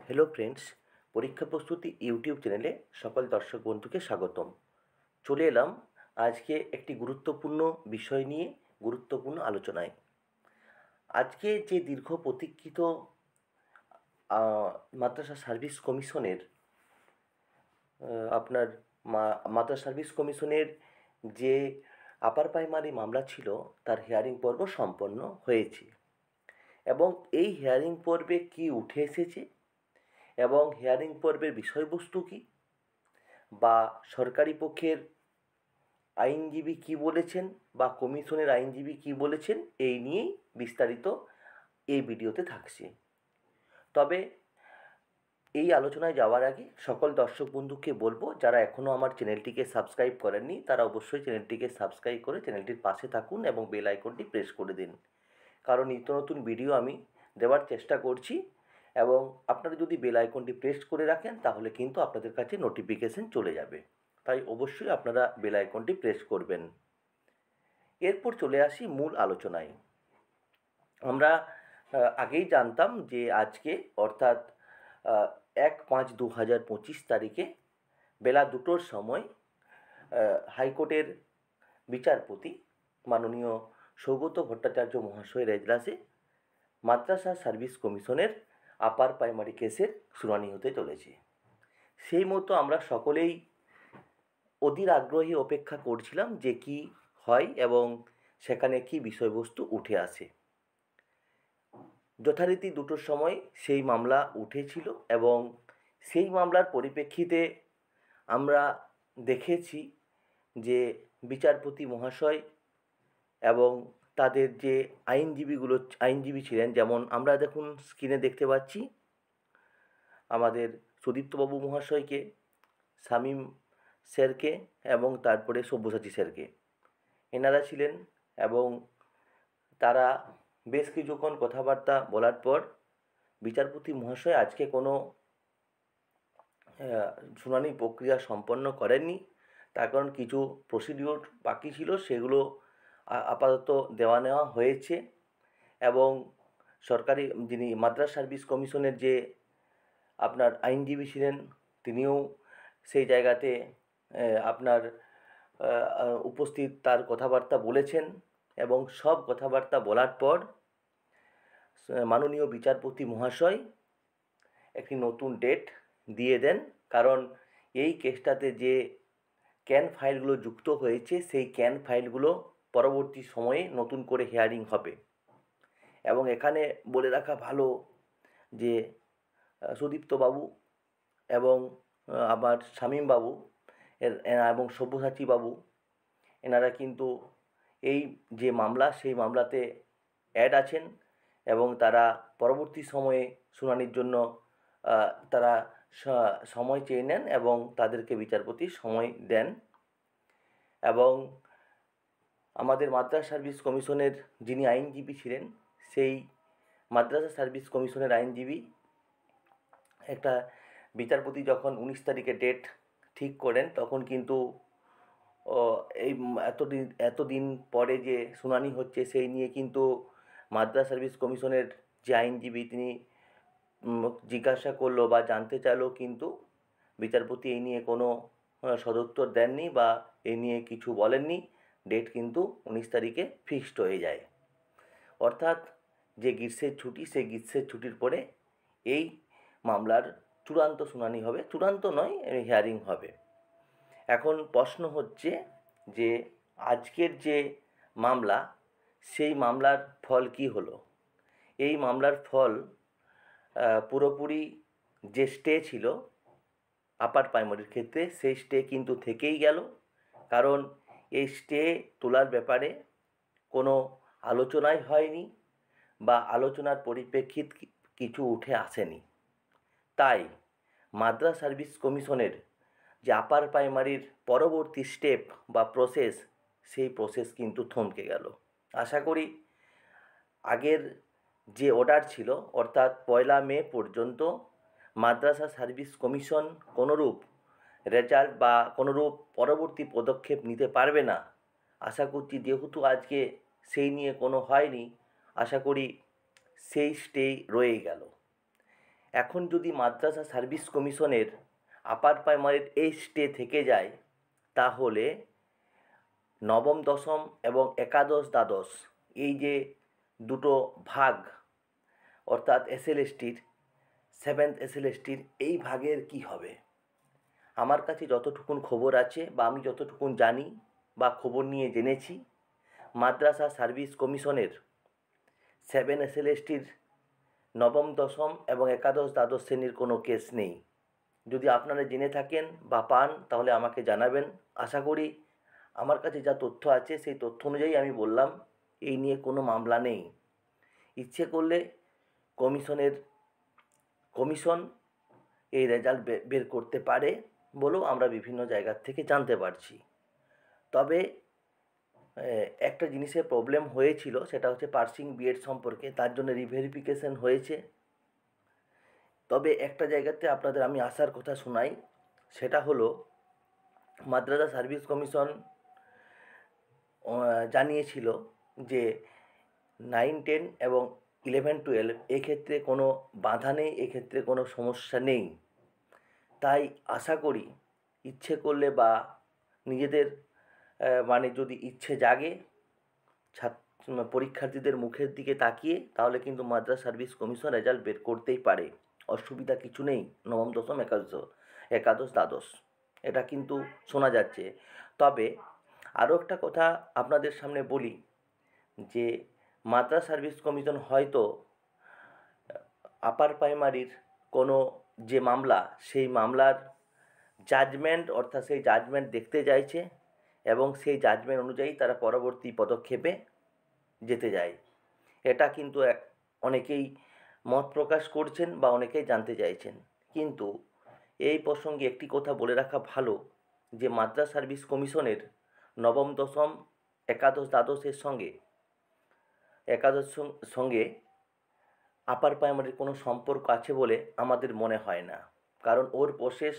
Hello friends, পরীক্ষা প্রস্তুতি YouTube চ্যানেলে সকল দর্শক বন্ধুকে স্বাগতম। চলে এলাম আজকে একটি গুরুত্বপূর্ণ বিষয় নিয়ে গুরুত্বপূর্ণ আলোচনায়। আজকে যে দীর্ঘ প্রতীক্ষিত মাদ্রাসা সার্ভিস কমিশনের আপনার মাদ্রাসা সার্ভিস কমিশনের যে আপার প্রাইমারি মামলা ছিল তার হিয়ারিং পর্ব সম্পন্ন হয়েছে এবং এই হিয়ারিং পর্বে কি উঠে এসেছে এবং হিয়ারিং পর্বের বিষয়বস্তু কী বা সরকারি পক্ষের আইনজীবী কী বলেছেন বা কমিশনের আইনজীবী কী বলেছেন এই নিয়েই বিস্তারিত এই ভিডিওতে থাকছে। তবে এই আলোচনায় যাওয়ার আগে সকল দর্শক বন্ধুকে বলবো, যারা এখনও আমার চ্যানেলটিকে সাবস্ক্রাইব করেননি তারা অবশ্যই চ্যানেলটিকে সাবস্ক্রাইব করে চ্যানেলটির পাশে থাকুন এবং বেল আইকনটি প্রেস করে দিন, কারণ নিত্য নতুন ভিডিও আমি দেওয়ার চেষ্টা করছি এবং আপনারা যদি বেল আইকনটি প্রেস করে রাখেন তাহলে কিন্তু আপনাদের কাছে নোটিফিকেশন চলে যাবে। তাই অবশ্যই আপনারা বেল আইকনটি প্রেস করবেন। এরপর চলে আসি মূল আলোচনায়। আমরা আগেই জানতাম যে আজকে অর্থাৎ 1/5/2025 তারিখে বেলা 2টোর সময় হাইকোর্টের বিচারপতি মাননীয় সৌগত ভট্টাচার্য মহাশয়ের এজলাসে মাদ্রাসা সার্ভিস কমিশনের আপার প্রাইমারি কেসের শুনানি হতে চলেছে। সেই মতো আমরা সকলেই অধীর আগ্রহে অপেক্ষা করছিলাম যে কি হয় এবং সেখানে কি বিষয়বস্তু উঠে আসে। যথারীতি 2টোর সময় সেই মামলা উঠেছিল এবং সেই মামলার পরিপ্রেক্ষিতে আমরা দেখেছি যে বিচারপতি মহাশয় এবং তাদের যে আইনজীবী ছিলেন, যেমন আমরা দেখুন স্ক্রিনে দেখতে পাচ্ছি আমাদের সুদীপ্তবাবু মহাশয়কে, শামীম স্যারকে এবং তারপরে সব্যসাচী স্যারকে, এনারা ছিলেন এবং তারা বেশ কিছুক্ষণ কথাবার্তা বলার পর বিচারপতি মহাশয় আজকে কোনো শুনানি প্রক্রিয়া সম্পন্ন করেননি। তার কারণ কিছু প্রসিডিওর বাকি ছিল, সেগুলো আপাতত দেওয়া নেওয়া হয়েছে এবং সরকারি যিনি মাদ্রাসা সার্ভিস কমিশনের যে আপনার আইনজীবী ছিলেন তিনিও সেই জায়গাতে আপনার উপস্থিত তার কথাবার্তা বলেছেন এবং সব কথাবার্তা বলার পর মাননীয় বিচারপতি মহাশয় একটি নতুন ডেট দিয়ে দেন, কারণ এই কেসটাতে যে ক্যান ফাইলগুলো যুক্ত হয়েছে সেই ক্যান ফাইলগুলো পরবর্তী সময়ে নতুন করে হিয়ারিং হবে। এবং এখানে বলে রাখা ভালো যে সুদীপ্তবাবু এবং আমার শামীমবাবু এবং সব্যসাচী বাবু এনারা কিন্তু এই যে মামলা সেই মামলাতে অ্যাড আছেন এবং তারা পরবর্তী সময়ে শুনানির জন্য তারা সময় চেয়ে নেন এবং তাদেরকে বিচারপতি সময় দেন। এবং আমাদের মাদ্রাসা সার্ভিস কমিশনের যিনি আইনজীবী ছিলেন সেই মাদ্রাসা সার্ভিস কমিশনের আইনজীবী একটা বিচারপতি যখন 19 তারিখে ডেট ঠিক করেন তখন কিন্তু এই এতদিন পরে যে শুনানি হচ্ছে সেই নিয়ে কিন্তু মাদ্রাসা সার্ভিস কমিশনের যে আইনজীবী তিনি জিজ্ঞাসা করলো বা জানতে চাইলো, কিন্তু বিচারপতি এই নিয়ে কোনো সদুত্তর দেননি বা এই নিয়ে কিছু বলেননি। ডেট কিন্তু 19 তারিখে ফিক্সড হয়ে যায়, অর্থাৎ যে গ্রীষ্মের ছুটি সেই গ্রীষ্মের ছুটির পরে এই মামলার চূড়ান্ত শুনানি হবে, চূড়ান্ত নয়, হিয়ারিং হবে। এখন প্রশ্ন হচ্ছে যে আজকের যে মামলা সেই মামলার ফল কি হলো। এই মামলার ফল পুরোপুরি যে স্টে ছিল আপার প্রাইমারির ক্ষেত্রে সেই স্টে কিন্তু থেকেই গেল, কারণ এই স্টে তোলার ব্যাপারে কোনো আলোচনাই হয়নি বা আলোচনার পরিপ্রেক্ষিত কিছু উঠে আসেনি। তাই মাদ্রাসা সার্ভিস কমিশনের যে আপার প্রাইমারির পরবর্তী স্টেপ বা প্রসেস সেই প্রসেস কিন্তু থমকে গেল। আশা করি আগের যে অর্ডার ছিল অর্থাৎ 1 মে পর্যন্ত মাদ্রাসা সার্ভিস কমিশন কোনোরূপ রেজাল্ট বা কোনোরূপ পরবর্তী পদক্ষেপ নিতে পারবে না। আশা করছি যেহেতু আজকে সেই নিয়ে কোনো হয়নি, আশা করি সেই স্টেই রয়ে গেল এখন যদি মাদ্রাসা সার্ভিস কমিশনের আপার প্রাইমারির এই স্টে থেকে যায়, তাহলে নবম দশম এবং একাদশ দ্বাদশ এই যে দুটো ভাগ, অর্থাৎ এসএলএসটির, সেভেন্থ এসএলএসটির এই ভাগের কি হবে? আমার কাছে যতটুকুন খবর আছে বা আমি যতটুকুন জানি বা খবর নিয়ে জেনেছি, মাদ্রাসা সার্ভিস কমিশনের 7 এসএলএসটির নবম দশম এবং একাদশ দ্বাদশ শ্রেণীর কোনো কেস নেই। যদি আপনারা জেনে থাকেন বা পান তাহলে আমাকে জানাবেন। আশা করি আমার কাছে যা তথ্য আছে সেই তথ্য অনুযায়ী আমি বললাম, এই নিয়ে কোনো মামলা নেই। ইচ্ছে করলে কমিশন এই রেজাল্ট বের করতে পারে বলেও আমরা বিভিন্ন জায়গার থেকে জানতে পারছি। তবে একটা জিনিসের প্রবলেম হয়েছিল, সেটা হচ্ছে পার্সিং বিএড সম্পর্কে, তার জন্য রিভেরিফিকেশন হয়েছে। তবে একটা জায়গাতে আপনাদের আমি আসার কথা শোনাই, সেটা হলো মাদ্রাসা সার্ভিস কমিশন জানিয়েছিল যে 9, 10 এবং 11, 12 এক্ষেত্রে কোনো বাধা নেই, এক্ষেত্রে কোনো সমস্যা নেই। তাই আশা করি ইচ্ছে করলে বা নিজেদের মানে যদি ইচ্ছে জাগে পরীক্ষার্থীদের মুখের দিকে তাকিয়ে, তাহলে কিন্তু মাদ্রাসা সার্ভিস কমিশন রেজাল্ট বের করতেই পারে। অসুবিধা কিছু নেই। নবম দশম একাদশ দ্বাদশ এটা কিন্তু শোনা যাচ্ছে। তবে আরও একটা কথা আপনাদের সামনে বলি যে মাদ্রাসা সার্ভিস কমিশন হয়তো আপার প্রাইমারির কোনো যে মামলা, সেই মামলার জাজমেন্ট, অর্থাৎ সেই জাজমেন্ট দেখতে চাইছে এবং সেই জাজমেন্ট অনুযায়ী তারা পরবর্তী পদক্ষেপে যেতে যায়। এটা কিন্তু অনেকেই মত প্রকাশ করছেন বা অনেকেই জানতে চাইছেন। কিন্তু এই প্রসঙ্গে একটি কথা বলে রাখা ভালো যে মাদ্রাসা সার্ভিস কমিশনের নবম দশম একাদশ দ্বাদশের সঙ্গে আপার প্রাইমারির কোনো সম্পর্ক আছে বলে আমাদের মনে হয় না। কারণ ওর প্রসেস,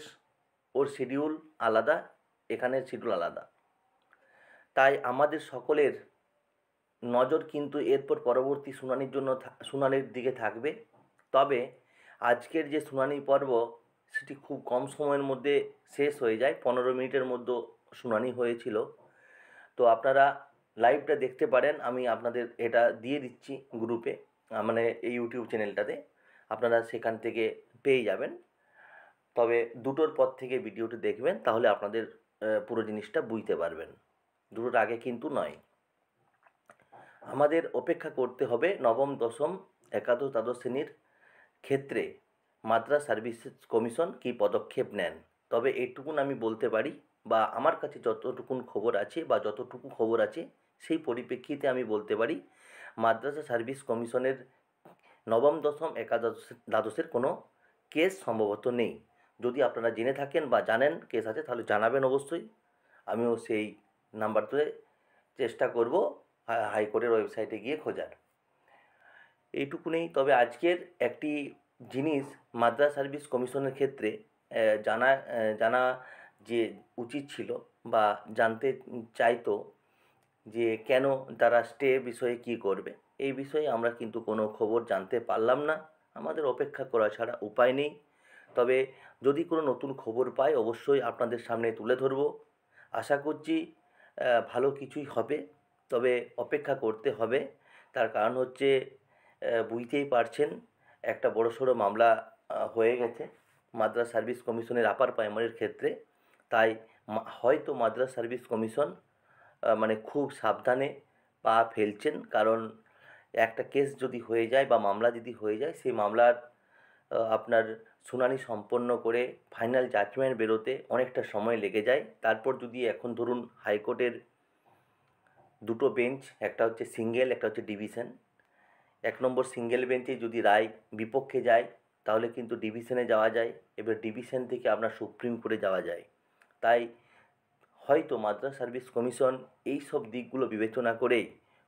ওর শিডিউল আলাদা, এখানের শিডিউল আলাদা। তাই আমাদের সকলের নজর কিন্তু এরপর পরবর্তী শুনানির দিকে থাকবে। তবে আজকের যে শুনানি পর্ব, সেটি খুব কম সময়ের মধ্যে শেষ হয়ে যায়। 15 মিনিটের মধ্যে শুনানি হয়েছিল। তো আপনারা লাইভটা দেখতে পারেন, আমি আপনাদের এটা দিয়ে দিচ্ছি গ্রুপে, মানে এই ইউটিউব চ্যানেলটাতে, আপনারা সেখান থেকে পেয়ে যাবেন। তবে 2টোর পর থেকে ভিডিওটি দেখবেন, তাহলে আপনাদের পুরো জিনিসটা বুঝতে পারবেন। 2টোর আগে কিন্তু নয়। আমাদের অপেক্ষা করতে হবে নবম দশম একাদশ দ্বাদশ শ্রেণীর ক্ষেত্রে মাদ্রাসা সার্ভিস কমিশন কী পদক্ষেপ নেন। তবে এইটুকুন আমি বলতে পারি, বা আমার কাছে যতটুকুন খবর আছে বা যতটুকু খবর আছে সেই পরিপ্রেক্ষিতে আমি বলতে পারি, মাদ্রাসা সার্ভিস কমিশনের নবম দশম একাদশ দ্বাদশের কোনো কেস সম্ভবত নেই। যদি আপনারা জেনে থাকেন বা জানেন কেস আছে, তাহলে জানাবেন অবশ্যই। আমিও সেই নাম্বার ধরে চেষ্টা করব হাইকোর্টের ওয়েবসাইটে গিয়ে খোঁজার। এইটুকুনেই। তবে আজকের একটি জিনিস মাদ্রাসা সার্ভিস কমিশনের ক্ষেত্রে জানা যে উচিত ছিল বা জানতে চাইতো যে কেন তারা স্টে বিষয়ে কী করবে। এই বিষয়ে আমরা কিন্তু কোনো খবর জানতে পারলাম না। আমাদের অপেক্ষা করা ছাড়া উপায় নেই। তবে যদি কোনো নতুন খবর পাই অবশ্যই আপনাদের সামনে তুলে ধরব। আশা করছি ভালো কিছুই হবে। তবে অপেক্ষা করতে হবে। তার কারণ হচ্ছে বুঝতেই পারছেন, একটা বড়সড় মামলা হয়ে গেছে মাদ্রাসা সার্ভিস কমিশনের আপার প্রাইমারির ক্ষেত্রে। তাই হয়তো মাদ্রাসা সার্ভিস কমিশন মানে খুব সাবধানে পা ফেলছেন। কারণ একটা কেস যদি হয়ে যায় বা মামলা যদি হয়ে যায়, সেই মামলার আপনার শুনানি সম্পন্ন করে ফাইনাল জাজমেন্ট বেরোতে অনেকটা সময় লেগে যায়। তারপর যদি এখন ধরুন হাইকোর্টের 2টো বেঞ্চ, একটা হচ্ছে সিঙ্গেল, একটা হচ্ছে ডিভিশন। 1 নম্বর সিঙ্গেল বেঞ্চে যদি রায় বিপক্ষে যায়, তাহলে কিন্তু ডিভিশনে যাওয়া যায়। এবার ডিভিশন থেকে আপনার সুপ্রিম কোর্টে যাওয়া যায়। তাই হয়তো মাদ্রাসা সার্ভিস কমিশন এই সব দিকগুলো বিবেচনা করেই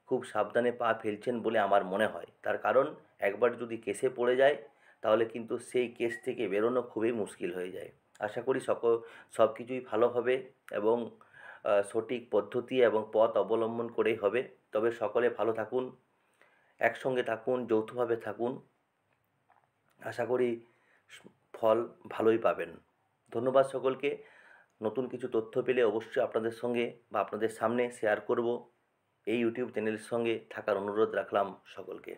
খুব সাবধানে পা ফেলছেন বলে আমার মনে হয়। তার কারণ একবার যদি কেসে পড়ে যায়, তাহলে কিন্তু সেই কেস থেকে বেরোনো খুবই মুশকিল হয়ে যায়। আশা করি সব কিছুই ভালো হবে এবং সঠিক পদ্ধতি এবং পথ অবলম্বন করেই হবে। তবে সকলে ভালো থাকুন, একসঙ্গে থাকুন, যৌথভাবে থাকুন। আশা করি ফল ভালোই পাবেন। ধন্যবাদ সকলকে। নতুন কিছু তথ্য পেলে অবশ্যই আপনাদের সঙ্গে বা আপনাদের সামনে শেয়ার করব। এই ইউটিউব চ্যানেলের সঙ্গে থাকার অনুরোধ রাখলাম সকলকে।